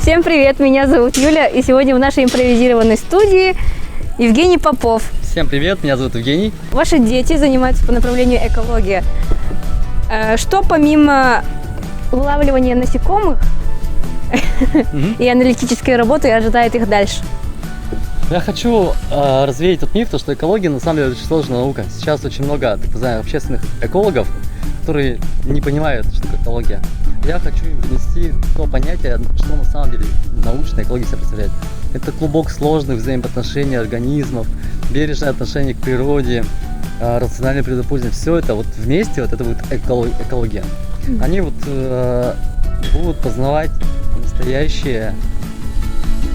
Всем привет, меня зовут Юля, и сегодня в нашей импровизированной студии Евгений Попов. Всем привет, меня зовут Евгений. Ваши дети занимаются по направлению экология. Что помимо вылавливания насекомых и аналитической работы ожидает их дальше? Я хочу развеять тот миф, что экология на самом деле очень сложная наука. Сейчас очень много так называемых общественных экологов, которые не понимают, что такое экология. Я хочу им донести то понятие, что на самом деле научная экология себя представляет. Это клубок сложных взаимоотношений организмов, бережное отношение к природе, рациональное предупреждение. Все это вот вместе, вот это будет экология. Они вот будут познавать настоящее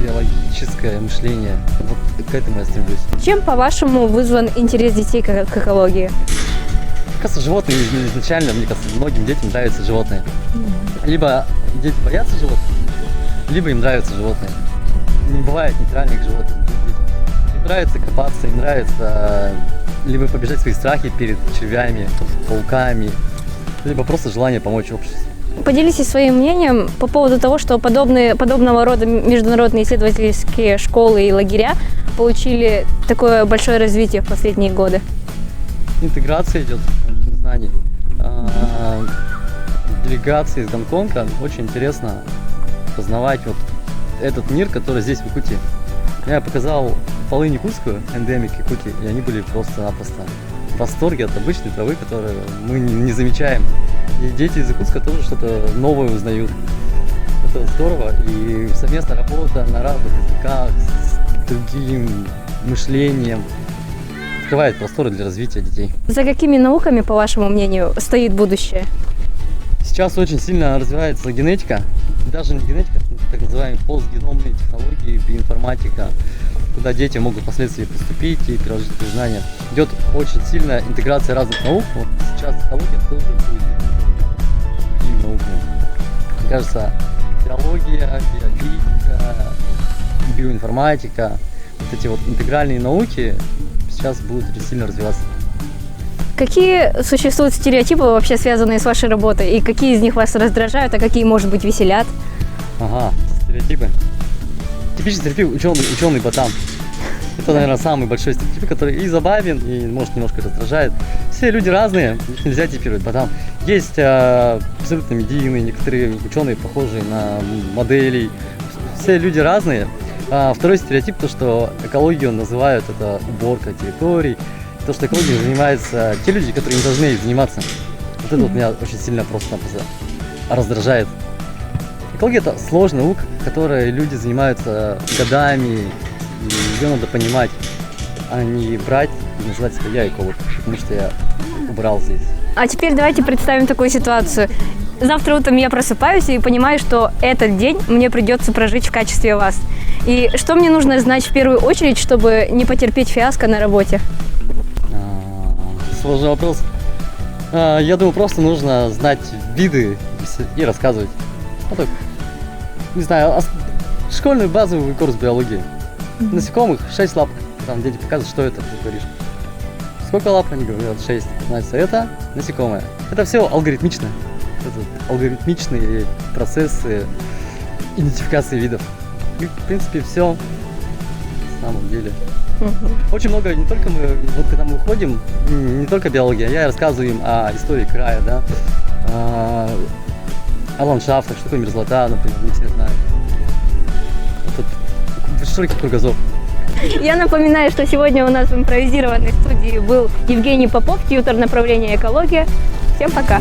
биологическое мышление. Вот к этому я стремлюсь. Чем, по-вашему, вызван интерес детей к экологии? Мне кажется, животные изначально, мне кажется, многим детям нравятся животные. Либо дети боятся животных, либо им нравятся животные. Не бывает нейтральных животных. Им нравится копаться, им нравится либо побежать свои страхи перед червями, пауками, либо просто желание помочь обществу. Поделитесь своим мнением по поводу того, что подобного рода международные исследовательские школы и лагеря получили такое большое развитие в последние годы. Интеграция идет знаний. Делегации из Гонконга очень интересно познавать вот этот мир, который здесь в Якутии. Я показал полынь якутскую, эндемик Якутии, и они были просто-напросто в восторге от обычной травы, которую мы не замечаем. И дети из Якутска тоже что-то новое узнают. Это здорово, и совместная работа на разных языках с другим мышлением открывает просторы для развития детей. За какими науками, по вашему мнению, стоит будущее? Сейчас очень сильно развивается генетика, даже не генетика, так называемые постгеномные технологии, биоинформатика, куда дети могут впоследствии поступить и приложить свои знания. Идет очень сильная интеграция разных наук. Вот сейчас экология тоже будет другими науками. Мне кажется, биология, биофизика, биоинформатика, вот эти вот интегральные науки сейчас будут очень сильно развиваться. Какие существуют стереотипы, вообще связанные с вашей работой, и какие из них вас раздражают, а какие, может быть, веселят? Ага, стереотипы. Типичный стереотип ученый ботан. Это, наверное, самый большой стереотип, который и забавен, и, может, немножко раздражает. Все люди разные, их нельзя типировать ботан. Есть абсолютно медийные, некоторые ученые похожие на моделей. Все люди разные. Второй стереотип, то, что экологию называют это уборка территорий. То, что экологией занимаются те люди, которые не должны ей заниматься. Вот это вот меня очень сильно просто раздражает. Экология – это сложная наука, которой люди занимаются годами, и ее надо понимать, а не брать и называть себя «я эколог», потому что я убрал здесь. А теперь давайте представим такую ситуацию. Завтра утром я просыпаюсь и понимаю, что этот день мне придется прожить в качестве вас. И что мне нужно знать в первую очередь, чтобы не потерпеть фиаско на работе? Сложный вопрос. Я думаю, просто нужно знать виды и рассказывать. Вот так. Не знаю, школьный базовый курс биологии. Насекомых 6 лап. Там дети показывают, что это, ты говоришь. Сколько лап? Они говорят 6. Значит, это насекомое. Это все алгоритмично. Это алгоритмичные процессы идентификации видов. И, в принципе, все на самом деле. Очень много, не только мы, вот когда мы уходим, не только биология, я рассказываю им о истории края, да, о ландшафтах, что такое мерзлота, например, не все знают. Вот широкий кругозор. Я напоминаю, что сегодня у нас в импровизированной студии был Евгений Попов, тьютор направления экология. Всем пока!